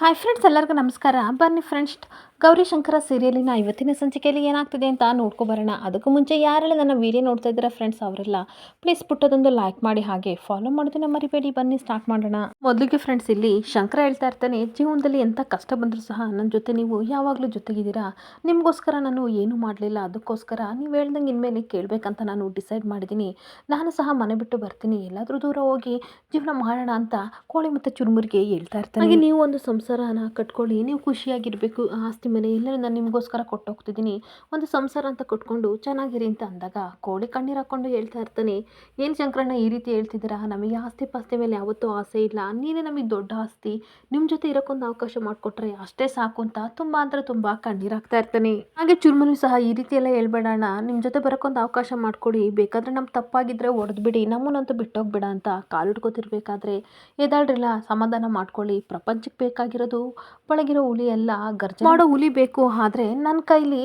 Hi friends, ಎಲ್ಲರಿಗೂ ನಮಸ್ಕಾರ. ಬನ್ನಿ ಫ್ರೆಂಡ್ಸ್, ಗೌರಿ ಶಂಕರ ಸೀರಿಯಲಿನ ಇವತ್ತಿನ ಸಂಚಿಕೆಯಲ್ಲಿ ಏನಾಗ್ತಿದೆ ಅಂತ ನೋಡ್ಕೊಬರೋಣ. ಅದಕ್ಕೂ ಮುಂಚೆ ಯಾರೆಲ್ಲ ನನ್ನ ವೀಡಿಯೋ ನೋಡ್ತಾ ಇದ್ದೀರಾ ಫ್ರೆಂಡ್ಸ್, ಅವರೆಲ್ಲ ಪ್ಲೀಸ್ ಪುಟ್ಟದೊಂದು ಲೈಕ್ ಮಾಡಿ, ಹಾಗೆ ಫಾಲೋ ಮಾಡೋದನ್ನ ಮರಿಬೇಡಿ. ಬನ್ನಿ ಸ್ಟಾರ್ಟ್ ಮಾಡೋಣ. ಮೊದಲಿಗೆ ಫ್ರೆಂಡ್ಸ್, ಇಲ್ಲಿ ಶಂಕರ ಹೇಳ್ತಾ ಇರ್ತಾನೆ, ಜೀವನದಲ್ಲಿ ಎಂಥ ಕಷ್ಟ ಬಂದರೂ ಸಹ ನನ್ನ ಜೊತೆ ನೀವು ಯಾವಾಗಲೂ ಜೊತೆಗಿದ್ದೀರಾ. ನಿಮಗೋಸ್ಕರ ನಾನು ಏನೂ ಮಾಡಲಿಲ್ಲ, ಅದಕ್ಕೋಸ್ಕರ ನೀವು ಹೇಳ್ದಂಗೆ ಇನ್ಮೇಲೆ ಕೇಳಬೇಕಂತ ನಾನು ಡಿಸೈಡ್ ಮಾಡಿದ್ದೀನಿ. ನಾನು ಸಹ ಮನೆ ಬಿಟ್ಟು ಬರ್ತೀನಿ, ಎಲ್ಲಾದರೂ ದೂರ ಹೋಗಿ ಜೀವನ ಮಾಡೋಣ ಅಂತ ಕೋಳಿ ಮತ್ತು ಚುರುಮುರಿಗೆ ಹೇಳ್ತಾ ಇರ್ತಾನೆ. ಹಾಗೆ ನೀವು ಒಂದು ಸಂಸಾರನ ಕಟ್ಕೊಳ್ಳಿ, ನೀವು ಖುಷಿಯಾಗಿರಬೇಕು, ಆಸ್ತಿ ಮನೆ ಎಲ್ಲ ನಾನು ನಿಮಗೋಸ್ಕರ ಕೊಟ್ಟೋಗ್ತಿದ್ದೀನಿ, ಒಂದು ಸಂಸಾರ ಅಂತ ಕಟ್ಕೊಂಡು ಚೆನ್ನಾಗಿರಿ ಅಂತ ಅಂದಾಗ ಕೋಳಿ ಕಣ್ಣೀರು ಹಾಕ್ಕೊಂಡು ಹೇಳ್ತಾ ಇರ್ತಾನೆ, ಏನು ಶಂಕರಣ್ಣ ಈ ರೀತಿ ಹೇಳ್ತಿದ್ದೀರಾ, ನಮಗೆ ಆಸ್ತಿ ಪಾಸ್ತಿ ಮೇಲೆ ಯಾವತ್ತೂ ಆಸೆ ಇಲ್ಲ, ನೀನೇ ನಮಗೆ ದೊಡ್ಡ ಆಸ್ತಿ, ನಿಮ್ಮ ಜೊತೆ ಇರೋಕ್ಕೊಂದು ಅವಕಾಶ ಮಾಡಿಕೊಟ್ರೆ ಅಷ್ಟೇ ಸಾಕು ಅಂತ ತುಂಬ ಅಂದರೆ ತುಂಬ ಕಣ್ಣೀರು ಹಾಕ್ತಾ ಇರ್ತಾನೆ. ಹಾಗೆ ಚುರುಮುರು ಸಹ ಈ ರೀತಿ ಎಲ್ಲ ಹೇಳ್ಬೇಡಣ್ಣ, ನಿಮ್ಮ ಜೊತೆ ಬರೋಕ್ಕೊಂದು ಅವಕಾಶ ಮಾಡಿಕೊಡಿ, ಬೇಕಾದರೆ ನಮ್ಮ ತಪ್ಪಾಗಿದ್ದರೆ ಹೊಡೆದ್ಬಿಡಿ, ನಮ್ಮನ್ನಂತೂ ಬಿಟ್ಟೋಗ್ಬೇಡ ಅಂತ ಕಾಲಿಡ್ಕೊತಿರ್ಬೇಕಾದ್ರೆ, ಎದಾಳ್ರಿಲ್ಲ, ಸಮಾಧಾನ ಮಾಡ್ಕೊಳ್ಳಿ, ಪ್ರಪಂಚಕ್ಕೆ ಬೇಕಾಗಿರೋದು ಪಳಗಿರೋ ಹುಲಿ ಎಲ್ಲ, ಗರ್ಜನೆ ಮಾಡೋ ಹುಲಿ ಬೇಕು, ಆದರೆ ನನ್ನ ಕೈಲಿ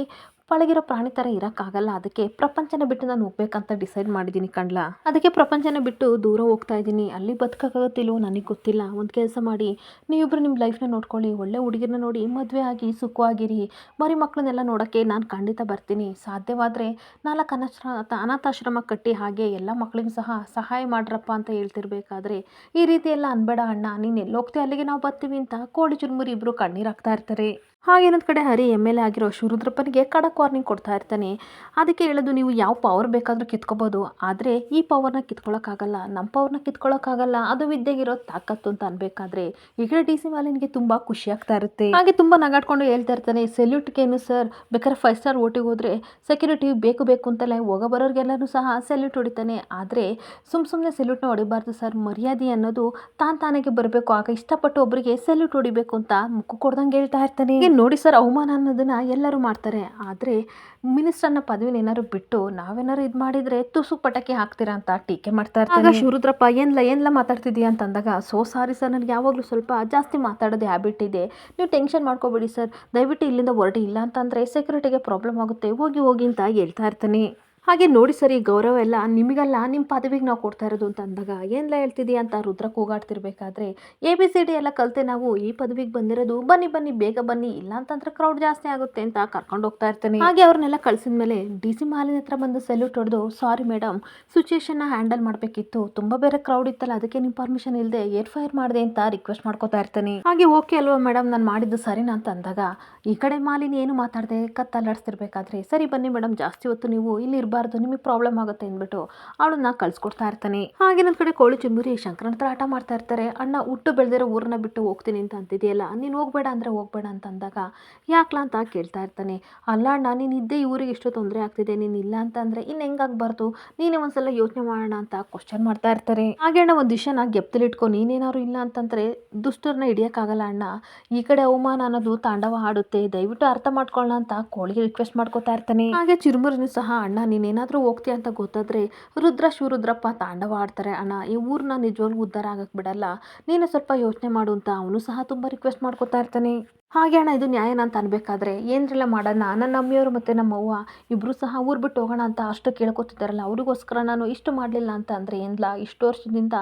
ಪಳಗಿರೋ ಪ್ರಾಣಿ ಥರ ಇರೋಕ್ಕಾಗಲ್ಲ, ಅದಕ್ಕೆ ಪ್ರಪಂಚನ ಬಿಟ್ಟು ನಾನು ಹೋಗ್ಬೇಕಂತ ಡಿಸೈಡ್ ಮಾಡಿದ್ದೀನಿ ಕಣ್ಲಾ. ಅದಕ್ಕೆ ಪ್ರಪಂಚನ ಬಿಟ್ಟು ದೂರ ಹೋಗ್ತಾ ಇದ್ದೀನಿ, ಅಲ್ಲಿ ಬದುಕೋಕ್ಕಾಗತ್ತಿಲ್ವೋ ನನಗೆ ಗೊತ್ತಿಲ್ಲ. ಒಂದು ಕೆಲಸ ಮಾಡಿ, ನೀವಿಬ್ಬರು ನಿಮ್ಮ ಲೈಫ್ನ ನೋಡ್ಕೊಳ್ಳಿ, ಒಳ್ಳೆ ಹುಡುಗಿರನ್ನ ನೋಡಿ ಮದುವೆ ಆಗಿ ಸುಖವಾಗಿರಿ, ಮರಿ ಮಕ್ಕಳನ್ನೆಲ್ಲ ನೋಡೋಕ್ಕೆ ನಾನು ಖಂಡಿತ ಬರ್ತೀನಿ, ಸಾಧ್ಯವಾದರೆ 4 ಅನಾಥಾಶ್ರಮ ಕಟ್ಟಿ ಹಾಗೆ ಎಲ್ಲ ಮಕ್ಕಳಿಗೂ ಸಹ ಸಹಾಯ ಮಾಡ್ರಪ್ಪ ಅಂತ ಹೇಳ್ತಿರ್ಬೇಕಾದ್ರೆ, ಈ ರೀತಿ ಎಲ್ಲ ಅನ್ಬೇಡ ಅಣ್ಣ, ನೀನು ಎಲ್ಲಿ ಹೋಗ್ತೀವಿ ಅಲ್ಲಿಗೆ ನಾವು ಬರ್ತೀವಿ ಅಂತ ಕೋಳಿ ಚುರುಮುರಿ ಇಬ್ಬರು ಕಣ್ಣೀರು ಹಾಕ್ತಾ ಇರ್ತಾರೆ. ಹಾಗೆ ಇನ್ನೊಂದು ಕಡೆ ಹರಿ MLA ಆಗಿರೋ ಶಿವರುದ್ರಪ್ಪನಿಗೆ ಖಡಕ್ ವಾರ್ನಿಂಗ್ ಕೊಡ್ತಾ ಇರ್ತಾನೆ. ಅದಕ್ಕೆ ಹೇಳೋದು, ನೀವು ಯಾವ ಪವರ್ ಬೇಕಾದರೂ ಕಿತ್ಕೋಬೋದು, ಆದರೆ ಈ ಪವರ್ನ ಕಿತ್ಕೊಳ್ಳೋಕ್ಕಾಗಲ್ಲ, ನಮ್ಮ ಪವರ್ನ ಕಿತ್ಕೊಳ್ಳೋಕ್ಕಾಗಲ್ಲ, ಅದು ವಿದ್ಯೆಗಿರೋ ತಾಕತ್ತು ಅಂತ ಅನ್ಬೇಕಾದ್ರೆ ಈಗ DC ಮಾಲಿನ್ಗೆ ತುಂಬ ಖುಷಿ ಆಗ್ತಾ ಇರುತ್ತೆ. ಹಾಗೆ ತುಂಬ ನಗಾಡ್ಕೊಂಡು ಹೇಳ್ತಾ ಇರ್ತಾನೆ, ಸೆಲ್ಯೂಟ್ಗೇನು ಸರ್, ಬೇಕಾದ್ರೆ 5 ಸ್ಟಾರ್ ಓಟಿಗೆ ಹೋದರೆ ಸೆಕ್ಯೂರಿಟಿ ಬೇಕು ಅಂತಲೇ ಹೋಗೋ ಬರೋರಿಗೆಲ್ಲರೂ ಸಹ ಸೆಲ್ಯೂಟ್ ಹೊಡಿತಾನೆ, ಆದರೆ ಸುಮ್ಮನೆ ಸೆಲ್ಯೂಟ್ನ ಹೊಡಿಬಾರ್ದು ಸರ್, ಮರ್ಯಾದೆ ಅನ್ನೋದು ತಾನಾಗೆ ಬರಬೇಕು, ಆಗ ಇಷ್ಟಪಟ್ಟು ಒಬ್ಬರಿಗೆ ಸೆಲ್ಯೂಟ್ ಹೊಡಿಬೇಕು ಅಂತ ಮುಕ್ಕು ಕೊಡ್ದಂಗೆ ಹೇಳ್ತಾ ಇರ್ತಾನೆ. ನೋಡಿ ಸರ್, ಅವಮಾನ ಅನ್ನೋದನ್ನ ಎಲ್ಲರೂ ಮಾಡ್ತಾರೆ, ಆದರೆ ಮಿನಿಸ್ಟರ್ ಅನ್ನೋ ಪದವಿನ ಏನಾದ್ರು ಬಿಟ್ಟು ನಾವೇನಾದ್ರು ಇದು ಮಾಡಿದ್ರೆ ತುಸು ಪಟಾಕಿ ಹಾಕ್ತೀರಾ ಅಂತ ಟೀಕೆ ಮಾಡ್ತಾ ಇರ್ತಾರೆ. ಶಿವರುದ್ರಪ್ಪ ಏನ್ಲ ಮಾತಾಡ್ತಿದ್ದೀಯ ಅಂತ ಅಂದಾಗ, ಸೋ ಸಾರಿ ಸರ್, ನನಗೆ ಯಾವಾಗಲೂ ಸ್ವಲ್ಪ ಜಾಸ್ತಿ ಮಾತಾಡೋದು ಹ್ಯಾಬಿಟ್ ಇದೆ, ನೀವು ಟೆನ್ಷನ್ ಮಾಡ್ಕೋಬೇಡಿ ಸರ್, ದಯವಿಟ್ಟು ಇಲ್ಲಿಂದ ಹೊರಡಿ, ಇಲ್ಲ ಅಂತಂದರೆ ಸೆಕ್ಯೂರಿಟಿಗೆ ಪ್ರಾಬ್ಲಮ್ ಆಗುತ್ತೆ, ಹೋಗಿ ಅಂತ ಹೇಳ್ತಾ ಇರ್ತಾನೆ. ಹಾಗೆ ನೋಡಿ ಸರ್, ಈ ಗೌರವ ಎಲ್ಲ ನಿಮಗಲ್ಲ, ನಿಮ್ಮ ಪದವಿಗೆ ನಾವು ಕೊಡ್ತಾ ಇರೋದು ಅಂತ ಅಂದಾಗ, ಏನೆಲ್ಲ ಹೇಳ್ತಿದ್ದೀಯ ಅಂತ ರುದ್ರ ಕೂಗಾಡ್ತಿರ್ಬೇಕಾದ್ರೆ, ABCD ಎಲ್ಲ ಕಲಿತೆ ನಾವು ಈ ಪದವಿಗೆ ಬಂದಿರೋದು, ಬನ್ನಿ ಬೇಗ ಬನ್ನಿ, ಇಲ್ಲ ಅಂತಂದ್ರೆ ಕ್ರೌಡ್ ಜಾಸ್ತಿ ಆಗುತ್ತೆ ಅಂತ ಕರ್ಕೊಂಡು ಹೋಗ್ತಾ ಇರ್ತಾನೆ. ಹಾಗೆ ಅವ್ರನ್ನೆಲ್ಲ ಕಳಿಸಿದ ಮೇಲೆ DC ಮಾಲಿನ ಹತ್ರ ಬಂದು ಸೆಲ್ಯೂಟ್ ಹೊಡೆದು, ಸಾರಿ ಮೇಡಮ್, ಸಿಚುವೇಶನ್ನ ಹ್ಯಾಂಡಲ್ ಮಾಡಬೇಕಿತ್ತು, ತುಂಬ ಬೇರೆ ಕ್ರೌಡ್ ಇತ್ತಲ್ಲ, ಅದಕ್ಕೆ ನಿಮ್ಮ ಪರ್ಮಿಷನ್ ಇಲ್ಲದೆ ಏರ್ ಫೈರ್ ಮಾಡಿದೆ ಅಂತ ರಿಕ್ವೆಸ್ಟ್ ಮಾಡ್ಕೋತಾ ಇರ್ತಾನೆ. ಹಾಗೆ ಓಕೆ ಅಲ್ವಾ ಮೇಡಮ್, ನಾನು ಮಾಡಿದ್ದು ಸರಿನಾ ಅಂತ ಅಂದಾಗ, ಈ ಕಡೆ ಮಾಲಿನಿ ಏನು ಮಾತಾಡದೆ ಕತ್ತಲ್ಲಾಡಿಸ್ತಿರ್ಬೇಕಾದ್ರೆ, ಸರಿ ಬನ್ನಿ ಮೇಡಮ್, ಜಾಸ್ತಿ ಹೊತ್ತು ನೀವು ಇಲ್ಲಿ ಇರಬಾರ್ದು, ನಿಮಗೆ ಪ್ರಾಬ್ಲಮ್ ಆಗುತ್ತೆ ಅಂದ್ಬಿಟ್ಟು ಅವಳನ್ನ ಕಳ್ಸಿಕೊಡ್ತಾ ಇರ್ತಾನೆ. ಹಾಗೆ ನನ್ನ ಕಡೆ ಕೋಳಿ ಚುಂಬುರಿ ಶಂಕರನ ಹತ್ರ ಆಟ ಮಾಡ್ತಾ ಇರ್ತಾರೆ. ಅಣ್ಣ, ಹುಟ್ಟು ಬೆಳೆದಿರೋ ಊರನ್ನ ಬಿಟ್ಟು ಹೋಗ್ತೀನಿ ಅಂತ ಅಂತಿದೆಯಲ್ಲ, ನೀನು ಹೋಗ್ಬೇಡ ಅಂದರೆ ಹೋಗ್ಬೇಡ ಅಂತ ಅಂದಾಗ, ಯಾಕ್ಲಾ ಅಂತ ಕೇಳ್ತಾ ಇರ್ತಾನೆ. ಅಲ್ಲ ಅಣ್ಣ, ನೀನು ಇದ್ದೇ ಈ ಊರಿಗೆ ಎಷ್ಟು ತೊಂದರೆ ಆಗ್ತಿದೆ, ನೀನು ಇಲ್ಲ ಅಂತಂದರೆ ಇನ್ನು ಹೆಂಗಾಗಬಾರ್ದು, ನೀನೇ ಒಂದ್ಸಲ ಯೋಚನೆ ಮಾಡೋಣ ಅಂತ ಕ್ವಶನ್ ಮಾಡ್ತಾ ಇರ್ತಾರೆ. ಹಾಗೆ ಅಣ್ಣ, ಒಂದು ವಿಷಯನ ಗೆಪ್ತಲಿಟ್ಕೊ, ನೀನೇನಾದ್ರು ಇಲ್ಲ ಅಂತಂದರೆ ದುಷ್ಟರನ್ನ ಹಿಡಿಯೋಕ್ಕಾಗಲ್ಲ ಅಣ್ಣ, ಈ ಕಡೆ ಅವಮಾನ ಅನ್ನೋದು ತಾಂಡವ ಆಡುತ್ತೆ, ದಯವಿಟ್ಟು ಅರ್ಥ ಮಾಡ್ಕೊಳ್ಳೋಣ ಅಂತ ಕೋಳಿಗೆ ರಿಕ್ವೆಸ್ಟ್ ಮಾಡ್ಕೋತಾ ಇರ್ತಾನೆ. ಹಾಗೆ ಚಿರುಮುರಿನೂ ಸಹ, ಅಣ್ಣ ನೀನೇನಾದರೂ ಹೋಗ್ತೀಯ ಅಂತ ಗೊತ್ತಾದರೆ ಶಿವರುದ್ರಪ್ಪ ತಾಂಡವ ಆಡ್ತಾರೆ ಅಣ್ಣ, ಈ ಊರನ್ನ ನಿಜವಾಗ್ಲೂ ಉದ್ಧಾರ ಆಗಕ್ಕೆ ಬಿಡಲ್ಲ, ನೀನು ಸ್ವಲ್ಪ ಯೋಚನೆ ಮಾಡು ಅಂತ ಅವನು ಸಹ ತುಂಬ ರಿಕ್ವೆಸ್ಟ್ ಮಾಡ್ಕೋತಾ ಇರ್ತಾನೆ. ಹಾಗೆ ಅಣ್ಣ, ಇದು ನ್ಯಾಯನ ಅಂತ ಅನ್ಬೇಕಾದ್ರೆ ಏನ್ರೆಲ್ಲ ಮಾಡೋಣ, ನನ್ನ ಅಮ್ಮಿಯವರು ಮತ್ತು ನಮ್ಮ ಅವ್ವ ಇಬ್ಬರು ಸಹ ಊರು ಬಿಟ್ಟು ಹೋಗೋಣ ಅಂತ ಅಷ್ಟು ಕೇಳ್ಕೊತಿದ್ದಾರಲ್ಲ, ಅವ್ರಿಗೋಸ್ಕರ ನಾನು ಇಷ್ಟು ಮಾಡಲಿಲ್ಲ ಅಂತ ಅಂದರೆ ಏನಿಲ್ಲ, ಇಷ್ಟು ವರ್ಷದಿಂದ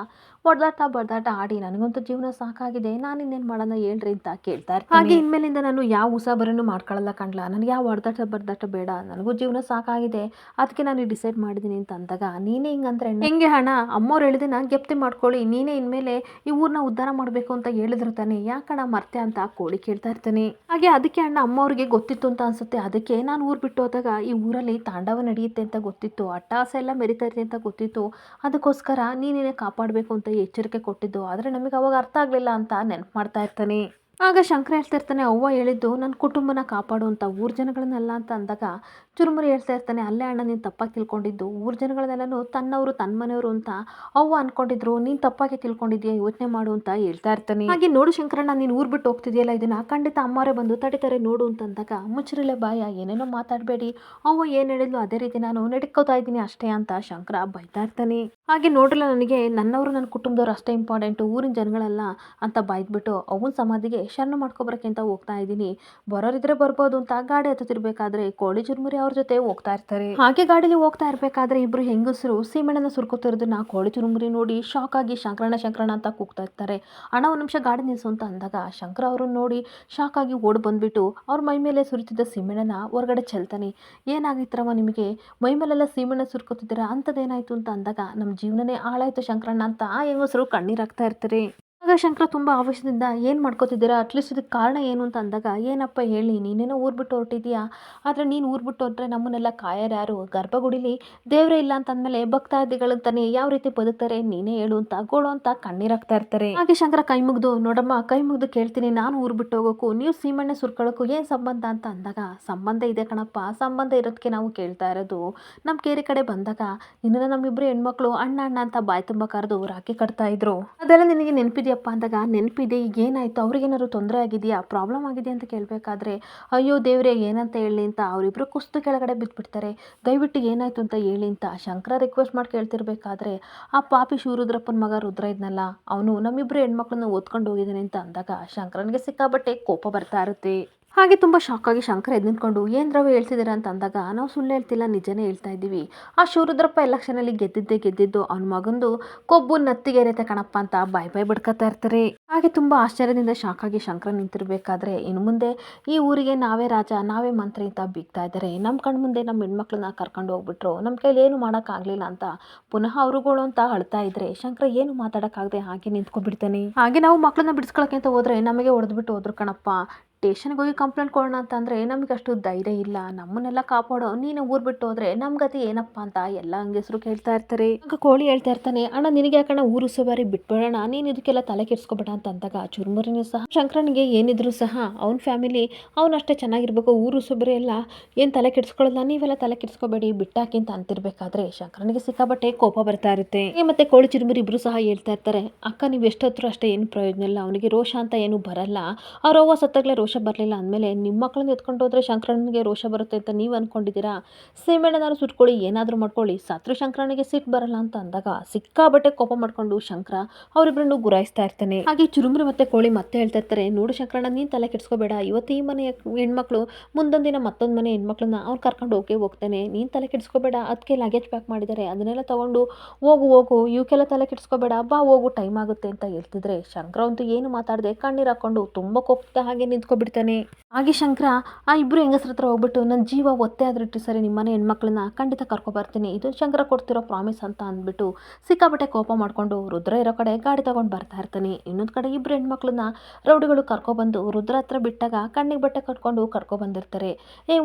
ಬಡದಾಟ ಆಡಿ ನನಗಂತೂ ಜೀವನ ಸಾಕಾಗಿದೆ, ನಾನು ಇನ್ನೇನು ಮಾಡೋಣ ಹೇಳ್ರಿ ಅಂತ ಕೇಳ್ತಾ ಇರ್ತೀನಿ. ಹಾಗೆ ಇನ್ಮೇಲಿಂದ ನಾನು ಯಾವ ಉಸಾಬರಿನೂ ಮಾಡ್ಕೊಳ್ಳಲ್ಲ ಕಣ್ಲಾ, ನನಗೆ ಯಾವ ಬಡದಾಟ ಬೇಡ, ನನಗೂ ಜೀವನ ಸಾಕಾಗಿದೆ, ಅದಕ್ಕೆ ನಾನು ಡಿಸೈಡ್ ಮಾಡಿದ್ದೀನಿ ಅಂತ ಅಂದಾಗ, ನೀನೇ ಹಿಂಗಂದ್ರೆ ಹೆಂಗೆ ಅಣ್ಣ, ಅಮ್ಮವ್ರು ಹೇಳಿದಿನ ಗೆಪ್ತಿ ಮಾಡ್ಕೊಳ್ಳಿ, ನೀನೇ ಇನ್ಮೇಲೆ ಈ ಊರನ್ನ ಉದ್ಧಾರ ಮಾಡಬೇಕು ಅಂತ ಹೇಳಿದ್ರು ತಾನೆ, ಯಾಕಣ್ಣ ಮರ್ತೆ ಅಂತ ಕೋಳಿ ಕೇಳ್ತಾ ಇರ್ತಾನೆ. ಹಾಗೆ ಅದಕ್ಕೆ ಅಣ್ಣ, ಅಮ್ಮವ್ರಿಗೆ ಗೊತ್ತಿತ್ತು ಅಂತ ಅನ್ಸುತ್ತೆ, ಅದಕ್ಕೆ ನಾನು ಊರು ಬಿಟ್ಟು ಹೋದಾಗ ಈ ಊರಲ್ಲಿ ತಾಂಡವ ನಡೆಯುತ್ತೆ ಅಂತ ಗೊತ್ತಿತ್ತು, ಅಟ್ಟಹಾಸ ಎಲ್ಲ ಮೆರಿತಾ ಇರುತ್ತೆ ಅಂತ ಗೊತ್ತಿತ್ತು, ಅದಕ್ಕೋಸ್ಕರ ನೀನೇನೇ ಕಾಪಾಡಬೇಕು ಅಂತ ಎಚ್ಚರಿಕೆ ಕೊಟ್ಟಿದ್ದು, ಆದರೆ ನಮಗೆ ಅವಾಗ ಅರ್ಥ ಆಗಲಿಲ್ಲ ಅಂತ ನೆನಪು ಮಾಡ್ತಾ ಇರ್ತಾನೆ. ಆಗ ಶಂಕರ ಹೇಳ್ತಾ ಇರ್ತಾನೆ, ಅವ್ವ ಹೇಳಿದ್ದು ನನ್ನ ಕುಟುಂಬನ ಕಾಪಾಡು ಅಂತ, ಊರ ಜನಗಳನ್ನೆಲ್ಲ ಅಂತ ಅಂದಾಗ ಚುರುಮುರಿ ಹೇಳ್ತಾ ಇರ್ತಾನೆ, ಅಲ್ಲೇ ಅಣ್ಣ, ನೀನು ತಪ್ಪಾಗಿ ತಿಳ್ಕೊಂಡಿದ್ದು, ಊರ ಜನಗಳನ್ನೆಲ್ಲನೂ ತನ್ನವರು ತನ್ನ ಮನೆಯವರು ಅಂತ ಅವ್ವ ಅನ್ಕೊಂಡಿದ್ರು, ನೀನು ತಪ್ಪಾಗಿ ತಿಳ್ಕೊಂಡಿದ್ಯಾ, ಯೋಚನೆ ಮಾಡು ಅಂತ ಹೇಳ್ತಾ ಇರ್ತಾನೆ. ಹಾಗೆ ನೋಡು ಶಂಕರಣ್ಣ, ನೀನು ಊರು ಬಿಟ್ಟು ಹೋಗ್ತಿದೆಯಲ್ಲ, ಇದನ್ನ ಖಂಡಿತ ಅಮ್ಮವರೇ ಬಂದು ತಡಿತಾರೆ ನೋಡು ಅಂತ ಅಂದಾಗ, ಮುಚ್ಚರಿಲೆ ಬಾಯ, ಏನೇನೋ ಮಾತಾಡಬೇಡಿ, ಅವ್ವ ಏನು ಹೇಳಿದ್ಲು ಅದೇ ರೀತಿ ನಾನು ನಡ್ಕೋತಾ ಇದ್ದೀನಿ ಅಷ್ಟೇ ಅಂತ ಶಂಕರ ಬೈತಾ ಇರ್ತಾನೆ. ಹಾಗೆ ನೋಡ್ರಲ್ಲ, ನನಗೆ ನನ್ನವರು ನನ್ನ ಕುಟುಂಬದವ್ರು ಅಷ್ಟೇ ಇಂಪಾರ್ಟೆಂಟು, ಊರಿನ ಜನಗಳಲ್ಲ ಅಂತ ಬೈದ್ಬಿಟ್ಟು ಅವನ ಸಮಾಧಿಗೆ ಶರಣ ಮಾಡ್ಕೊಬರಕ್ಕೆ ಅಂತ ಹೋಗ್ತಾ ಇದ್ದೀನಿ, ಬರೋರಿದ್ರೆ ಬರ್ಬೋದು ಅಂತ ಗಾಡಿ ಹತ್ತುತ್ತಿರ್ಬೇಕಾದ್ರೆ ಕೋಳಿ ಚುರುಮುರಿ ಅವ್ರ ಜೊತೆ ಹೋಗ್ತಾ ಇರ್ತಾರೆ. ಹಾಗೆ ಗಾಡಿಲಿ ಹೋಗ್ತಾ ಇರ್ಬೇಕಾದ್ರೆ ಇಬ್ರು ಹೆಂಗಸರು ಸೀಮೆಣ್ಣನ ಸುರ್ಕೋತಿರೋದನ್ನ ಕೋಳಿ ಚುರುಮುರಿ ನೋಡಿ ಶಾಕ್ ಆಗಿ ಶಂಕರಣ್ಣ ಅಂತ ಕೂಗ್ತಾ ಇರ್ತಾರೆ. ಅಣ್ಣ ಒಂದು ನಿಮಿಷ ಗಾಡಿ ನಿಲ್ಸು ಅಂತ ಅಂದಾಗ ಶಂಕರ ಅವ್ರನ್ನ ನೋಡಿ ಶಾಕ್ ಆಗಿ ಓಡ್ ಬಂದ್ಬಿಟ್ಟು ಅವ್ರ ಮೈ ಮೇಲೆ ಸುರಿತಿದ್ದ ಸೀಮೆಣ್ಣನ ಹೊರಗಡೆ ಚೆಲ್ತಾನೆ. ಏನಾಗಿತ್ತರವ ನಿಮಗೆ, ಮೈ ಮೇಲೆಲ್ಲ ಸೀಮೆಣ್ಣೆ ಸುರ್ಕೋತಿದ್ದೀರಾ, ಅಂಥದ್ದೇನಾಯ್ತು ಅಂತ ಅಂದಾಗ ನಮ್ಮ ಜೀವನನೇ ಹಾಳಾಯ್ತು ಶಂಕರಣ್ಣ ಅಂತ ಆ ಹೆಂಗಸರು ಕಣ್ಣೀರಾಗ್ತಾ ಇರ್ತಾರೆ. ಆಗ ಶಂಕರ ತುಂಬ ಆವೇಶದಿಂದ ಏನು ಮಾಡ್ಕೋತಿದ್ದೀರಾ, ಅಟ್ಲೀಸ್ಟ್ ಇದಕ್ಕೆ ಕಾರಣ ಏನು ಅಂತ ಅಂದಾಗ ಏನಪ್ಪ ಹೇಳಿ, ನೀನೇನೋ ಊರು ಬಿಟ್ಟು ಹೊರಟಿದ್ಯಾ, ಆದರೆ ನೀನು ಊರು ಬಿಟ್ಟು ಹೊರಟ್ರೆ ನಮ್ಮನ್ನೆಲ್ಲ ಕಾಯರು ಯಾರು, ಗರ್ಭಗುಡಿಲಿ ದೇವರೇ ಇಲ್ಲ ಅಂತ ಅಂದಮೇಲೆ ಭಕ್ತಾದಿಗಳಂತಾನೆ ಯಾವ ರೀತಿ ಬದುಕ್ತಾರೆ ನೀನೇ ಹೇಳು ಅಂತ ಗೋಳು ಅಂತ ಕಣ್ಣೀರಾಗ್ತಾ ಇರ್ತಾರೆ. ಹಾಗೆ ಶಂಕರ ಕೈ ಮುಗ್ದು, ನೋಡಮ್ಮ ಕೈ ಮುಗ್ದು ಕೇಳ್ತೀನಿ, ನಾನು ಊರು ಬಿಟ್ಟು ಹೋಗೋಕ್ಕೂ ನೀವು ಸೀಮೆಣ್ಣೆ ಸುರ್ಕೊಳ್ಳೋಕ್ಕೂ ಏನು ಸಂಬಂಧ ಅಂತ ಅಂದಾಗ ಸಂಬಂಧ ಇದೆ ಕಣಪ್ಪ, ಸಂಬಂಧ ಇರೋದಕ್ಕೆ ನಾವು ಕೇಳ್ತಾ ಇರೋದು. ನಮ್ಮ ಕೇರಿ ಕಡೆ ಬಂದಾಗ ನಿನ್ನನ್ನು ನಮ್ಮಿಬ್ಬರು ಹೆಣ್ಮಕ್ಳು ಅಣ್ಣ ಅಣ್ಣ ಅಂತ ಬಾಯಿ ತುಂಬ ಕರೆದು ರಾಖಿ ಕಟ್ತಾ ಇದ್ರು, ಅದೆಲ್ಲ ನಿನಗೆ ನೆನಪಿದೆಯಪ್ಪ ಅಂದಾಗ ನೆನಪಿದೆ. ಈಗ ಏನಾಯಿತು, ಅವ್ರಿಗೇನಾದ್ರು ತೊಂದರೆ ಆಗಿದೆಯಾ, ಪ್ರಾಬ್ಲಮ್ ಆಗಿದೆ ಅಂತ ಕೇಳಬೇಕಾದ್ರೆ ಅಯ್ಯೋ ದೇವ್ರೆ ಏನಂತ ಹೇಳಿ ಅಂತ ಅವರಿಬ್ಬರು ಕುಸ್ತು ಕೆಳಗಡೆ ಬಿದ್ದುಬಿಡ್ತಾರೆ. ದಯವಿಟ್ಟು ಏನಾಯಿತು ಅಂತ ಹೇಳಿ ಅಂತ ಶಂಕರ ರಿಕ್ವೆಸ್ಟ್ ಮಾಡಿ ಕೇಳ್ತಿರ್ಬೇಕಾದ್ರೆ ಆ ಪಾಪಿ ಶಿವರುದ್ರಪ್ಪನ ಮಗ ರುದ್ರ ಇದ್ನಲ್ಲ, ಅವನು ನಮ್ಮಿಬ್ಬರು ಹೆಣ್ಮಕ್ಳನ್ನ ಓದ್ಕೊಂಡು ಹೋಗಿದ್ದಾನೆ ಅಂತ ಅಂದಾಗ ಶಂಕರನಿಗೆ ಸಿಕ್ಕಾಬಟ್ಟೆ ಕೋಪ ಬರ್ತಾ ಇರುತ್ತೆ. ಹಾಗೆ ತುಂಬ ಶಾಕಾಗಿ ಶಂಕರ ಎದ್ದು ನಿಂತ್ಕೊಂಡು ಏನು ದ್ರವ ಹೇಳ್ತಿದ್ದೀರಾ ಅಂತ ಅಂದಾಗ ನಾವು ಸುಳ್ಳು ಹೇಳ್ತಿಲ್ಲ, ನಿಜನೇ ಹೇಳ್ತಾ ಇದ್ದೀವಿ. ಆ ಶಿವರುದ್ರಪ್ಪ ಎಲೆಕ್ಷನಲ್ಲಿ ಗೆದ್ದಿದ್ದು ಅವನ ಮಗಂದು ಕೊಬ್ಬು ನತ್ತಿಗೆರೆತೆ ಕಣಪ್ಪ ಅಂತ ಬಾಯ್ ಬಿಡ್ಕೊತಾ ಇರ್ತಾರೆ. ಹಾಗೆ ತುಂಬ ಆಶ್ಚರ್ಯದಿಂದ ಶಾಕಾಗಿ ಶಂಕರ ನಿಂತಿರ್ಬೇಕಾದ್ರೆ ಇನ್ನು ಮುಂದೆ ಈ ಊರಿಗೆ ನಾವೇ ರಾಜ ನಾವೇ ಮಂತ್ರಿ ಅಂತ ಬೀಗ್ತಾ ಇದ್ದಾರೆ. ನಮ್ಮ ಕಣ್ಣು ಮುಂದೆ ನಮ್ಮ ಹೆಣ್ಮಕ್ಳನ್ನ ಕರ್ಕೊಂಡು ಹೋಗ್ಬಿಟ್ರು, ನಮ್ಮ ಕೈಲಿ ಏನು ಮಾಡೋಕ್ಕಾಗಲಿಲ್ಲ ಅಂತ ಪುನಃ ಅವರುಗಳು ಅಂತ ಅಳ್ತಾ ಇದ್ರೆ ಶಂಕರ ಏನು ಮಾತಾಡೋಕ್ಕಾಗದೆ ಹಾಗೆ ನಿಂತ್ಕೊಂಡ್ಬಿಡ್ತಾನೆ. ಹಾಗೆ ನಾವು ಮಕ್ಕಳನ್ನ ಬಿಡಿಸ್ಕೊಳಕ್ಕೆ ಅಂತ ಹೋದ್ರೆ ನಮಗೆ ಹೊಡೆದ್ಬಿಟ್ಟು ಹೋದ್ರು ಕಣಪ್ಪ, ಸ್ಟೇಷನ್ಗೆ ಹೋಗಿ ಕಂಪ್ಲೇಂಟ್ ಕೊಡೋಣ ಅಂತಂದರೆ ನಮಗೆ ಅಷ್ಟು ಧೈರ್ಯ ಇಲ್ಲ, ನಮ್ಮನ್ನೆಲ್ಲ ಕಾಪಾಡೋ ನೀನು ಊರು ಬಿಟ್ಟು ಹೋದ್ರೆ ನಮ್ಮ ಗತಿ ಏನಪ್ಪ ಅಂತ ಎಲ್ಲ ಹಂಗಸರು ಕೇಳ್ತಾ ಇರ್ತಾರೆ. ಆಗ ಕೋಳಿ ಹೇಳ್ತಾ ಇರ್ತಾನೆ, ಅಣ್ಣ ನಿನಗೆ ಯಾಕಣ್ಣ ಊರು ಸುಬಾರಿ ಬಿಟ್ಬಿಡೋಣ, ನೀನು ಇದಕ್ಕೆಲ್ಲ ತಲೆ ಕೆಡಿಸ್ಕೊಬೇಡ ಅಂತ ಅಂದಾಗ ಚುರುಮುರಿನೂ ಸಹ ಶಂಕರನಿಗೆ ಏನಿದ್ರು ಸಹ ಅವನ ಫ್ಯಾಮಿಲಿ ಅವನಷ್ಟೇ ಚೆನ್ನಾಗಿರ್ಬೇಕು, ಊರು ಸುಬಾರಿ ಎಲ್ಲ ಏನು ತಲೆ ಕೆಡಿಸ್ಕೊಳ್ಳಲ್ಲ, ನೀವೆಲ್ಲ ತಲೆ ಕೆಡಿಸ್ಕೋಬೇಡಿ ಬಿಟ್ಟಾಕಿ ಅಂತ ಅಂತಿರ್ಬೇಕಾದ್ರೆ ಶಂಕರನಿಗೆ ಸಿಕ್ಕಾಬಟ್ಟೆ ಕೋಪ ಬರ್ತಾ ಇರುತ್ತೆ. ಮತ್ತೆ ಕೋಳಿ ಚುರುಮುರಿ ಇಬ್ರು ಸಹ ಹೇಳ್ತಾ ಇರ್ತಾರೆ, ಅಕ್ಕ ನೀವು ಎಷ್ಟೊತ್ತರೂ ಅಷ್ಟೇ ಏನು ಪ್ರಯೋಜನ ಇಲ್ಲ, ಅವನಿಗೆ ರೋಷ ಅಂತ ಏನು ಬರಲ್ಲ, ಅವ್ರವ್ವ ಸತ್ತಾಗಲೇ ರೋಷ ಬರಲಿಲ್ಲ ಅಂದಮೇಲೆ ನಿಮ್ಮ ಮಕ್ಕಳನ್ನ ಎತ್ಕೊಂಡು ಹೋದ್ರೆ ಶಂಕರನಿಗೆ ರೋಷ ಬರುತ್ತೆ ಅಂತ ನೀವು ಅಂದ್ಕೊಂಡಿದ್ದೀರಾ, ಸೀಮೆಣ್ಣೆನಾದ್ರು ಸುಟ್ಕೊಳ್ಳಿ ಏನಾದರೂ ಮಾಡ್ಕೊಳ್ಳಿ, ಸತ್ರು ಶಂಕರನಿಗೆ ಸಿಟ್ಟು ಬರಲ್ಲ ಅಂತ ಅಂದಾಗ ಸಿಕ್ಕಾಬಟ್ಟೆ ಕೋಪ ಮಾಡ್ಕೊಂಡು ಶಂಕರ ಅವರಿಬ್ಬರನ್ನು ಗುರಾಯಿಸ್ತಾ ಇರ್ತಾನೆ. ಹಾಗೆ ಚುರುಮುರಿ ಮತ್ತೆ ಕೋಳಿ ಮತ್ತೆ ಹೇಳ್ತಾ ಇರ್ತಾರೆ, ನೋಡು ಶಂಕರಣ್ಣ ನೀನು ತಲೆ ಕೆಡಿಸ್ಕೋಬೇಡ, ಇವತ್ತು ಈ ಮನೆ ಹೆಣ್ಮಕ್ಳು ಮುಂದೊಂದಿನ ಮತ್ತೊಂದು ಮನೆ ಹೆಣ್ಮಕ್ಳನ್ನ ಅವ್ನು ಕರ್ಕೊಂಡು ಹೋಗ್ತಾನೆ, ನೀನು ತಲೆ ಕೆಡಿಸ್ಕೋಬೇಡ, ಅದಕ್ಕೆ ಲಗೇಜ್ ಪ್ಯಾಕ್ ಮಾಡಿದ್ದಾರೆ ಅದನ್ನೆಲ್ಲ ತೊಗೊಂಡು ಹೋಗು ಇವಕ್ಕೆಲ್ಲ ತಲೆ ಕೆಡಿಸ್ಕೋಬೇಡ, ಬಾ ಹೋಗು ಟೈಮ್ ಆಗುತ್ತೆ ಅಂತ ಹೇಳ್ತಿದ್ರೆ ಶಂಕರ ಅಂತೂ ಏನು ಮಾತಾಡದೆ ಕಣ್ಣೀರು ಹಾಕೊಂಡು ತುಂಬ ಕೋಪದ ಹಾಗೆ ನಿಂತ್ಕೊಬಿಡ್ತಾನೆ. ಹಾಗೆ ಶಂಕರ ಆ ಇಬ್ಬರು ಹೆಂಗಸ್ರ ಹತ್ರ ಹೋಗ್ಬಿಟ್ಟು ನನ್ನ ಜೀವ ಒತ್ತೆ ಆದ್ರಿಟ್ಟು ಸರಿ ನಿಮ್ಮನೆ ಹೆಣ್ಮಕ್ಳನ್ನ ಖಂಡಿತ ಕರ್ಕೊಬರ್ತೀನಿ, ಇದು ಶಂಕರ ಕೊಡ್ತಿರೋ ಪ್ರಾಮಿಸ್ ಅಂತ ಅಂದ್ಬಿಟ್ಟು ಸಿಕ್ಕಾಬಟ್ಟೆ ಕೋಪ ಮಾಡ್ಕೊಂಡು ರುದ್ರ ಇರೋ ಕಡೆ ಗಾಡಿ ತಗೊಂಡು ಬರ್ತಾ ಇರ್ತಾನೆ. ಇನ್ನೊಂದು ಕಡೆ ಇಬ್ಬರು ಹೆಣ್ಮಕ್ಳನ್ನ ರೌಡಿಗಳು ಕರ್ಕೊಬಂದು ರುದ್ರ ಹತ್ರ ಬಿಟ್ಟಾಗ ಕಣ್ಣಿಗೆ ಬಟ್ಟೆ ಕಟ್ಕೊಂಡು ಕರ್ಕೊಬಂದಿರ್ತಾರೆ.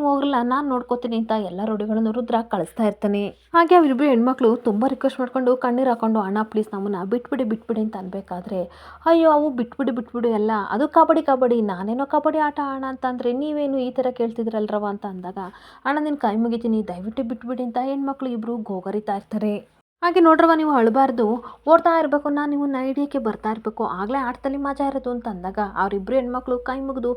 ಹೋಗ್ರಲ್ಲ ನಾನು ನೋಡ್ಕೋತೀನಿ ಅಂತ ಎಲ್ಲ ರೌಡಿಗಳನ್ನು ರುದ್ರ ಕಳಿಸ್ತಾ ಇರ್ತಾನೆ. ಹಾಗೆ ಅವರಿಬ್ಬರು ಹೆಣ್ಮಕ್ಳು ತುಂಬ ರಿಕ್ವೆಸ್ಟ್ ಮಾಡ್ಕೊಂಡು ಕಣ್ಣೀರು ಹಾಕೊಂಡು ಅಣ್ಣ ಪ್ಲೀಸ್ ನಮ್ಮನ್ನ ಬಿಟ್ಬಿಡಿ ಅಂತ ಅನ್ಬೇಕಾದ್ರೆ ಅಯ್ಯೋ ಅವು ಬಿಟ್ಬಿಡು ಎಲ್ಲ ಅದು ಕಬಡ್ಡಿ ನಾನೇನೋ ಕಬಡ್ಡಿ ಆಟ ಆಡೋಣ ಅಂತಂದರೆ ನೀವೇನು ಈ ಥರ ಕೇಳ್ತಿದ್ರಲ್ರವ ಅಂತ ಅಂದಾಗ ಅಣ್ಣ ನಿನ್ನ ಕೈ ಮುಗಿತೀನಿ ದಯವಿಟ್ಟು ಬಿಟ್ಬಿಡಿ ಅಂತ ಹೆಣ್ಮಕ್ಳು ಇಬ್ಬರು ಗೋಗರಿತಾ ಇರ್ತಾರೆ. ಹಾಗೆ ನೋಡ್ರವ ನೀವು ಅಳಬಾರ್ದು, ಓಡ್ತಾ ಇರಬೇಕು, ನಾನು ನಿಮ್ಮನ್ನ ಹಿಡಿಯೋಕ್ಕೆ ಬರ್ತಾ ಇರಬೇಕು, ಆಗಲೇ ಆಟದಲ್ಲಿ ಮಜಾ ಇರೋದು ಅಂತ ಅಂದಾಗ ಅವರಿಬ್ಬರು ಹೆಣ್ಮಕ್ಳು ಕೈ ಮುಗಿದು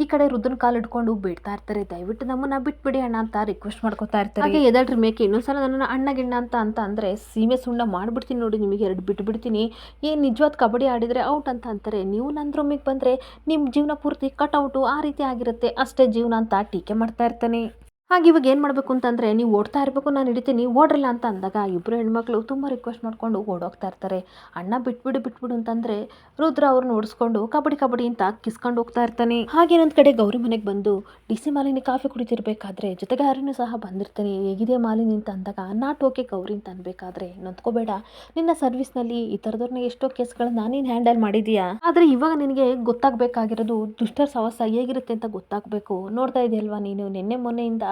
ಈ ಕಡೆ ರುದ್ರನ ಕಾಲು ಹಿಡ್ಕೊಂಡು ಬಿಡ್ತಾ ಇರ್ತಾರೆ, ದಯವಿಟ್ಟು ನಮ್ಮನ್ನ ಬಿಟ್ಬಿಡಿ ಅಣ್ಣ ಅಂತ ರಿಕ್ವೆಸ್ಟ್ ಮಾಡ್ಕೊತಾ ಇರ್ತಾರೆ. ಹಾಗೆ ಎದಳ್ರಿ ಮೇಕೆ ಇನ್ನೊಂದ್ಸಲ ನನ್ನನ್ನು ಅಣ್ಣ ಗಿಣ್ಣ ಅಂತ ಅಂದರೆ ಸೀಮೆ ಸುಣ್ಣ ಮಾಡಿಬಿಡ್ತೀನಿ ನೋಡಿ, ನಿಮಗೆ 2 ಬಿಟ್ಬಿಡ್ತೀನಿ, ಏನು ನಿಜವಾದ ಕಬಡ್ಡಿ ಆಡಿದರೆ ಔಟ್ ಅಂತ ಅಂತಾರೆ, ನೀವು ನನ್ನ ರೂಮಿಗೆ ಬಂದರೆ ನಿಮ್ಮ ಜೀವನ ಪೂರ್ತಿ ಕಟ್ಔಟು ಆ ರೀತಿ ಆಗಿರುತ್ತೆ ಅಷ್ಟೇ ಜೀವನ ಅಂತ ಟೀಕೆ ಮಾಡ್ತಾ ಇರ್ತಾನೆ. ಹಾಗೆ ಇವಾಗ ಏನು ಮಾಡಬೇಕು ಅಂತಂದರೆ ನೀವು ಓಡ್ತಾ ಇರಬೇಕು, ನಾನು ಹಿಡಿತೀನಿ ಓಡ್ರಲ್ಲ ಅಂತ ಅಂದಾಗ ಇಬ್ಬರು ಹೆಣ್ಮಕ್ಳು ತುಂಬ ರಿಕ್ವೆಸ್ಟ್ ಮಾಡ್ಕೊಂಡು ಓಡೋಗ್ತಾ ಇರ್ತಾರೆ. ಅಣ್ಣ ಬಿಟ್ಬಿಡು ಅಂತಂದರೆ ರುದ್ರ ಅವ್ರನ್ನ ಓಡಿಸ್ಕೊಂಡು ಕಬಡ್ಡಿ ಅಂತ ಕಿಸ್ಕೊಂಡು ಹೋಗ್ತಾ ಇರ್ತಾನೆ. ಹಾಗೆ ಇನ್ನೊಂದು ಕಡೆ ಗೌರಿ ಮನೆಗೆ ಬಂದು DC ಮಾಲಿನಿ ಕಾಫಿ ಕುಡಿತಿರ್ಬೇಕಾದ್ರೆ ಜೊತೆಗೆ ಯಾರನ್ನೂ ಸಹ ಬಂದಿರ್ತಾನೆ. ಹೇಗಿದೆ ಮಾಲಿನಿ ಅಂತ ಅಂದಾಗ ನಾಟ್ ಓಕೆ ಗೌರಿ ಅಂತ ಅನ್ಬೇಕಾದ್ರೆ ನೊಂದ್ಕೋಬೇಡ, ನಿನ್ನ ಸರ್ವಿಸ್ನಲ್ಲಿ ಈ ಥರದವ್ರನ್ನ ಎಷ್ಟೋ ಕೇಸ್ಗಳನ್ನ ನೀನು ಹ್ಯಾಂಡಲ್ ಮಾಡಿದೀಯಾ, ಆದರೆ ಇವಾಗ ನಿನಗೆ ಗೊತ್ತಾಗಬೇಕಾಗಿರೋದು ದುಷ್ಟರ ಸಹವಾಸ ಹೇಗಿರುತ್ತೆ ಅಂತ ಗೊತ್ತಾಗಬೇಕು. ನೋಡ್ತಾ ಇದೆಯಲ್ವಾ ನೀನು ನಿನ್ನೆ ಮೊನ್ನೆಯಿಂದ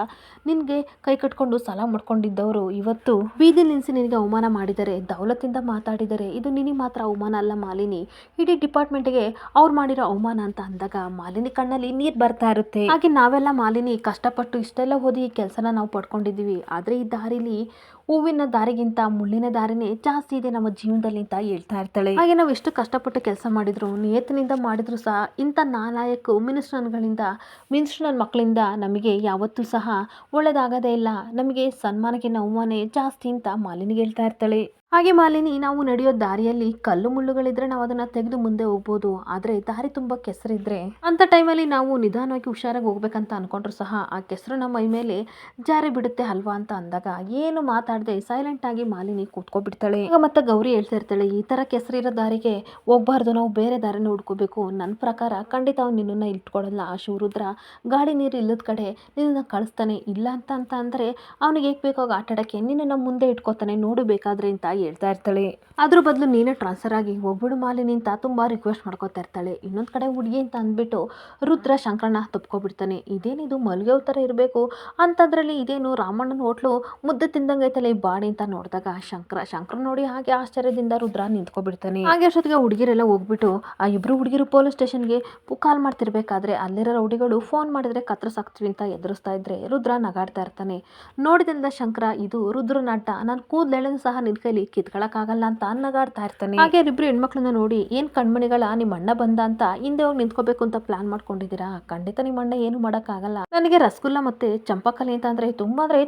ನಿನಗೆ ಕೈ ಕಟ್ಕೊಂಡು ಸಾಲ ಮಾಡ್ಕೊಂಡಿದ್ದವರು ಇವತ್ತು ಬೀದಿ ನಿಲ್ಲಿಸಿ ನಿನಗೆ ಅವಮಾನ ಮಾಡಿದ್ದಾರೆ, ದೌಲತ್ತಿಂದ ಮಾತಾಡಿದ್ದಾರೆ, ಇದು ನಿನಗೆ ಮಾತ್ರ ಅವಮಾನ ಅಲ್ಲ ಮಾಲಿನಿ, ಇಡೀ ಡಿಪಾರ್ಟ್ಮೆಂಟ್ಗೆ ಅವ್ರು ಮಾಡಿರೋ ಅವಮಾನ ಅಂತ ಅಂದಾಗ ಮಾಲಿನಿ ಕಣ್ಣಲ್ಲಿ ನೀರು ಬರ್ತಾ ಇರುತ್ತೆ. ಹಾಗೆ ನಾವೆಲ್ಲ ಮಾಲಿನಿ ಕಷ್ಟಪಟ್ಟು ಇಷ್ಟೆಲ್ಲ ಓದಿ ಈ ಕೆಲಸನ ನಾವು ಪಡ್ಕೊಂಡಿದ್ದೀವಿ, ಆದರೆ ಈ ದಾರಿಲಿ ಹೂವಿನ ದಾರಿಗಿಂತ ಮುಳ್ಳಿನ ದಾರಿನೇ ಜಾಸ್ತಿ ಇದೆ ನಮ್ಮ ಜೀವನದಲ್ಲಿ ಅಂತ ಹೇಳ್ತಾ ಇರ್ತಾಳೆ. ಹಾಗೆ ನಾವು ಎಷ್ಟು ಕಷ್ಟಪಟ್ಟು ಕೆಲಸ ಮಾಡಿದ್ರು ನಿಯತ್ತಿನಿಂದ ಮಾಡಿದ್ರು ಸಹ ಇಂಥ ನಾಲಾಯಕ ಮಿನಿಸ್ಟರ್ ಮಕ್ಕಳಿಂದ ನಮಗೆ ಯಾವತ್ತೂ ಸಹ ಒಳ್ಳೇದಾಗದೇ ಇಲ್ಲ, ನಮಗೆ ಸನ್ಮಾನಕ್ಕೆ ಅವಮಾನ ಜಾಸ್ತಿ ಅಂತ ಮಾಲಿನಿಗೆ ಹೇಳ್ತಾ ಇರ್ತಾಳೆ. ಹಾಗೆ ಮಾಲಿನಿ, ನಾವು ನಡೆಯೋ ದಾರಿಯಲ್ಲಿ ಕಲ್ಲು ಮುಳ್ಳುಗಳಿದ್ರೆ ನಾವು ಅದನ್ನ ತೆಗೆದು ಮುಂದೆ ಹೋಗ್ಬೋದು, ಆದ್ರೆ ದಾರಿ ತುಂಬಾ ಕೆಸರಿದ್ರೆ ಅಂತ ಟೈಮಲ್ಲಿ ನಾವು ನಿಧಾನವಾಗಿ ಹುಷಾರಾಗಿ ಹೋಗ್ಬೇಕಂತ ಅನ್ಕೊಂಡ್ರು ಸಹ ಆ ಕೆಸರು ನಮ್ಮ ಮೈ ಮೇಲೆ ಜಾರಿ ಬಿಡುತ್ತೆ ಅಲ್ವಾ ಅಂತ ಅಂದಾಗ ಏನು ಮಾತಾಡದೆ ಸೈಲೆಂಟ್ ಆಗಿ ಮಾಲಿನಿ ಕೂತ್ಕೊಬಿಡ್ತಾಳೆ. ಈಗ ಮತ್ತೆ ಗೌರಿ ಹೇಳ್ತಾ ಇರ್ತಾಳೆ, ಈ ತರ ಕೆಸರಿರೋ ದಾರಿಗೆ ಹೋಗ್ಬಾರ್ದು, ನಾವು ಬೇರೆ ದಾರಿನ ಹುಡ್ಕೋಬೇಕು. ನನ್ನ ಪ್ರಕಾರ ಖಂಡಿತ ಅವ್ನು ನಿನ್ನನ್ನ ಇಟ್ಕೊಡಲ್ಲ. ಆ ಶಿವರುದ್ರ ಗಾಳಿ ನೀರು ಇಲ್ಲದ ಕಡೆ ನಿನ್ನನ್ನ ಕಳಿಸ್ತಾನೆ. ಇಲ್ಲ ಅಂತ ಅಂದ್ರೆ ಅವನಿಗೆ ಹೇಗೆ ಬೇಕಾಗ ಆಟ ಆಡಕ್ಕೆ ನಿನ್ನನ್ನ ಮುಂದೆ ಇಟ್ಕೋತಾನೆ, ನೋಡು ಬೇಕಾದ್ರೆ ಅಂತ ಹೇಳ್ತಾ ಇರ್ತಾಳೆ. ಅದ್ರ ಬದಲು ನೀನೇ ಟ್ರಾನ್ಸ್ಫರ್ ಆಗಿ ಹೋಗ್ಬಿಡು ಮಾಲಿನಿ ಅಂತ ತುಂಬಾ ರಿಕ್ವೆಸ್ಟ್ ಮಾಡ್ಕೋತಾ ಇರ್ತಾಳೆ. ಇನ್ನೊಂದ್ ಕಡೆ ಹುಡುಗಿ ಅಂತ ಅಂದ್ಬಿಟ್ಟು ರುದ್ರ ಶಂಕರನ ತಪ್ಕೊಬಿಡ್ತಾನೆ. ಇದೇನಿದು ಮಲ್ಗೆ ಥರ ಇರಬೇಕು ಅಂತದ್ರಲ್ಲಿ ಇದೇನು ರಾಮಣ್ಣನ ಹೋಟ್ಲು ಮುದ್ದೆ ತಿಂದಂಗೈತಲ್ಲ ಈ ಬಾಡಿ ಅಂತ ನೋಡಿದಾಗ ಶಂಕರ ನೋಡಿ ಹಾಗೆ ಆಶ್ಚರ್ಯದಿಂದ ರುದ್ರ ನಿಂತ್ಕೊಬಿಡ್ತಾನೆ. ಹಾಗೆ ಅಷ್ಟೊತ್ತಿಗೆ ಹುಡುಗಿರೆಲ್ಲ ಹೋಗ್ಬಿಟ್ಟು ಆ ಇಬ್ರು ಹುಡುಗಿರು ಪೊಲೀಸ್ ಸ್ಟೇಷನ್ಗೆ ಕಾಲ್ ಮಾಡ್ತಿರ್ಬೇಕಾದ್ರೆ ಅಲ್ಲಿರೋ ರೌಡಿಗಳು ಫೋನ್ ಮಾಡಿದ್ರೆ ಕತ್ರಸಾಕ್ತಿವಿ ಅಂತ ಎದುರಿಸ್ತಾ ಇದ್ರೆ ರುದ್ರ ನಗಾಡ್ತಾ ಇರ್ತಾನೆ. ನೋಡಿದ್ರಿಂದ ಶಂಕರ, ಇದು ರುದ್ರನ ಅಡ್ಡ, ನಾನು ಕೂದಲೆಳೆದು ಸಹ ನಿನ್ ಕೈಲಿ ಕಿತ್ಕೊಳಕ್ಕಾಗಲ್ಲ ಅಂತ ನಗಾಡ್ತಾ ಇರ್ತಾನೆ. ಹಾಗೆ ಇಬ್ರು ಹೆಣ್ಮಕ್ಳನ್ನ ನೋಡಿ, ಏನ್ ಕಣ್ಮಣಿಗಳ ನಿಮ್ಮ ಅಣ್ಣ ಬಂದ ಅಂತ ಹಿಂದೆ ಹೋಗಿ ನಿಂತ್ಕೋಬೇಕು ಅಂತ ಪ್ಲಾನ್ ಮಾಡ್ಕೊಂಡಿದ್ದೀರಾ? ಖಂಡಿತ ನಿಮ್ಮ ಅಣ್ಣ ಏನು ಮಾಡಕ್ಕಾಗಲ್ಲ. ನನಗೆ ರಸಗುಲ್ಲ ಮತ್ತೆ ಚಂಪಕಲಿ ಅಂತ ಅಂದ್ರೆ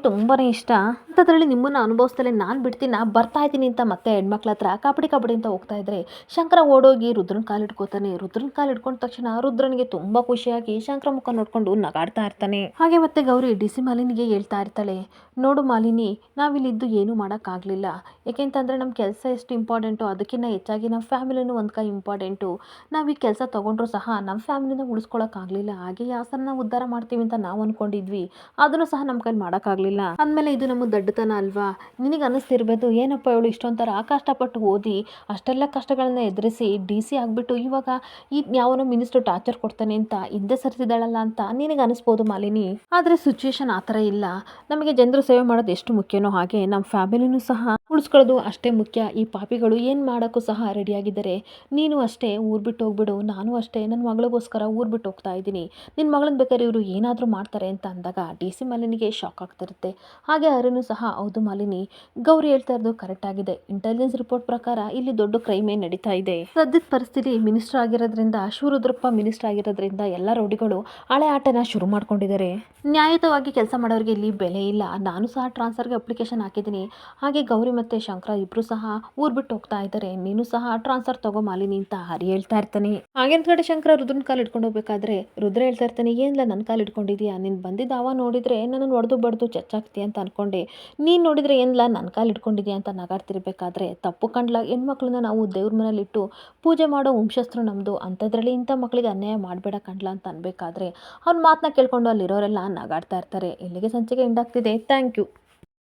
ತುಂಬಾನೇ ಇಷ್ಟ. ಅಂತದ್ರಲ್ಲಿ ನಿಮ್ಮನ್ನ ಅನುಭವಿಸ್ತಲೇ ನಾನ್ ಬಿಡ್ತೀನಿ, ಬರ್ತಾ ಇದ್ದೀನಿ ಅಂತ ಮತ್ತೆ ಹೆಣ್ಮಕ್ಳ ಹತ್ರ ಕಬಡ್ಡಿ ಅಂತ ಹೋಗ್ತಾ ಇದ್ರೆ ಶಂಕರ ಓಡೋಗಿ ರುದ್ರನ್ ಕಾಲ್ ಇಟ್ಕೋತಾನೆ. ರುದ್ರನ್ ಕಾಲ್ ಇಟ್ಕೊಂಡ ತಕ್ಷಣ ರುದ್ರನಿಗೆ ತುಂಬಾ ಖುಷಿಯಾಗಿ ಶಂಕರ ಮುಖ ನೋಡ್ಕೊಂಡು ನಗಾಡ್ತಾ ಇರ್ತಾನೆ. ಹಾಗೆ ಮತ್ತೆ ಗೌರಿ ಡಿಸಿ ಮಾಲಿನಿಗೆ ಹೇಳ್ತಾ ಇರ್ತಾಳೆ, ನೋಡು ಮಾಲಿನಿ, ನಾವಿಲ್ಲಿದ್ದು ಏನು ಮಾಡೋಕ್ಕಾಗಲಿಲ್ಲ. ಯಾಕೆಂತಂದರೆ ನಮ್ಮ ಕೆಲಸ ಎಷ್ಟು ಇಂಪಾರ್ಟೆಂಟು ಅದಕ್ಕಿಂತ ಹೆಚ್ಚಾಗಿ ನಮ್ಮ ಫ್ಯಾಮಿಲಿನೂ ಒಂದು ಕೈ ಇಂಪಾರ್ಟೆಂಟು. ನಾವು ಈ ಕೆಲಸ ತೊಗೊಂಡ್ರೂ ಸಹ ನಮ್ಮ ಫ್ಯಾಮಿಲಿನ ಉಳಿಸ್ಕೊಳಕ್ಕಾಗಲಿಲ್ಲ. ಹಾಗೆ ಯಾಸನ್ನ ಉದ್ಧಾರ ಮಾಡ್ತೀವಿ ಅಂತ ನಾವು ಅಂದ್ಕೊಂಡಿದ್ವಿ, ಅದನ್ನು ಸಹ ನಮ್ಮ ಕೈಲಿ ಮಾಡೋಕ್ಕಾಗಲಿಲ್ಲ. ಅಂದಮೇಲೆ ಇದು ನಮ್ಮ ದಡ್ಡತನ ಅಲ್ವಾ? ನಿನಗೆ ಅನ್ನಿಸ್ತಿರ್ಬೋದು, ಏನಪ್ಪ ಇವಳು ಇಷ್ಟೊಂಥರ ಕಷ್ಟಪಟ್ಟು ಓದಿ ಅಷ್ಟೆಲ್ಲ ಕಷ್ಟಗಳನ್ನ ಎದುರಿಸಿ DC ಆಗಿಬಿಟ್ಟು ಇವಾಗ ಈ ಯಾವನೋ ಮಿನಿಸ್ಟರ್ ಟಾರ್ಚರ್ ಕೊಡ್ತಾನೆ ಅಂತ ಹಿಂದೆ ಸರಿಸಿದಾಳಲ್ಲ ಅಂತ ನಿನಗೆ ಅನಿಸ್ಬೋದು ಮಾಲಿನಿ. ಆದರೆ ಸಿಚುವೇಶನ್ ಆ ಥರ ಇಲ್ಲ. ನಮಗೆ ಜನರು ಸೇವೆ ಮಾಡೋದು ಎಷ್ಟು ಮುಖ್ಯನೋ ಹಾಗೆ ನಮ್ಮ ಫ್ಯಾಮಿಲಿನೂ ಸಹ ಉಳಿಸ್ಕೊಳ್ಳೋದು ಅಷ್ಟೇ ಮುಖ್ಯ. ಈ ಪಾಪಿಗಳು ಏನು ಮಾಡೋಕ್ಕೂ ಸಹ ರೆಡಿಯಾಗಿದ್ದಾರೆ. ನೀನು ಅಷ್ಟೇ ಊರು ಬಿಟ್ಟು ಹೋಗ್ಬಿಡು, ನಾನು ಅಷ್ಟೇ ನನ್ನ ಮಗಳಿಗೋಸ್ಕರ ಊರು ಬಿಟ್ಟು ಹೋಗ್ತಾ ಇದ್ದೀನಿ. ನಿನ್ನ ಮಗಳನ್ನ ಬೇಕಾದ್ರೆ ಇವರು ಏನಾದರೂ ಮಾಡ್ತಾರೆ ಅಂತ ಅಂದಾಗ DC ಮಾಲಿನಿಗೆ ಶಾಕ್ ಆಗ್ತಿರುತ್ತೆ. ಹಾಗೆ ಅರುಣು ಸಹ, ಹೌದು ಮಾಲಿನಿ, ಗೌರಿ ಹೇಳ್ತಾ ಇರೋದು ಕರೆಕ್ಟ್ ಆಗಿದೆ. ಇಂಟೆಲಿಜೆನ್ಸ್ ರಿಪೋರ್ಟ್ ಪ್ರಕಾರ ಇಲ್ಲಿ ದೊಡ್ಡ ಕ್ರೈಮೇ ನಡೀತಾ ಇದೆ. ಸದ್ಯದ ಪರಿಸ್ಥಿತಿ ಮಿನಿಸ್ಟರ್ ಆಗಿರೋದ್ರಿಂದ, ಶಿವರುದ್ರಪ್ಪ ಮಿನಿಸ್ಟರ್ ಆಗಿರೋದ್ರಿಂದ ಎಲ್ಲ ರೌಡಿಗಳು ಹಳೆ ಆಟನ ಶುರು ಮಾಡ್ಕೊಂಡಿದ್ದಾರೆ. ನ್ಯಾಯಯುತವಾಗಿ ಕೆಲಸ ಮಾಡೋರಿಗೆ ಇಲ್ಲಿ ಬೆಲೆ ಇಲ್ಲ. ನಾನು ಸಹ ಟ್ರಾನ್ಸ್ಫರ್ಗೆ ಅಪ್ಲಿಕೇಶನ್ ಹಾಕಿದ್ದೀನಿ. ಹಾಗೆ ಗೌರಿ ಮತ್ತು ಶಂಕರ ಇಬ್ಬರು ಸಹ ಊರು ಬಿಟ್ಟು ಹೋಗ್ತಾ ಇದ್ದಾರೆ. ನೀನು ಸಹ ಟ್ರಾನ್ಸ್ಫರ್ ತಗೋ ಮಾಲಿನಿ ಅಂತ ಹರಿ ಹೇಳ್ತಾ ಇರ್ತಾನೆ. ಹಾಗೆ ಕಡೆ ಶಂಕರ ರುದ್ರನ ಕಾಲು ಇಟ್ಕೊಂಡು ಹೋಗ್ಬೇಕಾದ್ರೆ ರುದ್ರ ಹೇಳ್ತಾ ಇರ್ತಾನೆ, ಏನಿಲ್ಲ ನನ್ನ ಕಾಲು ಇಟ್ಕೊಂಡಿದ್ಯಾ? ನೀನು ಬಂದಿದ್ದ ಅವ ನೋಡಿದ್ರೆ ನನ್ನನ್ನು ಹೊಡೆದು ಬಡ್ದು ಚಚ್ಚಾಕ್ತೀಯ ಅಂತ ಅನ್ಕೊಂಡೆ. ನೀನು ನೋಡಿದ್ರೆ ಏನಿಲ್ಲ ನನ್ನ ಕಾಲು ಇಟ್ಕೊಂಡಿದ್ಯಾ ಅಂತ ನಗಾಡ್ತಿರ್ಬೇಕಾದ್ರೆ ತಪ್ಪು ಕಂಡ್ಲ. ಹೆಣ್ಮಕ್ಳನ್ನ ನಾವು ದೇವ್ರ ಮನೇಲಿಟ್ಟು ಪೂಜೆ ಮಾಡೋ ವಂಶಸ್ಥರು ನಮ್ಮದು, ಅಂಥದ್ರಲ್ಲಿ ಇಂಥ ಮಕ್ಕಳಿಗೆ ಅನ್ಯಾಯ ಮಾಡಬೇಡ ಕಂಡ್ಲ ಅಂತ ಅನ್ಬೇಕಾದ್ರೆ ಅವ್ನ ಮಾತನ್ನ ಕೇಳ್ಕೊಂಡು ಅಲ್ಲಿರೋರೆಲ್ಲ ನಗಾಡ್ತಾ ಇರ್ತಾರೆ. ಇಲ್ಲಿಗೆ ಸಂಚಿಕೆ ಎಂಡ್ ಆಗ್ತಿದೆ. Thank you.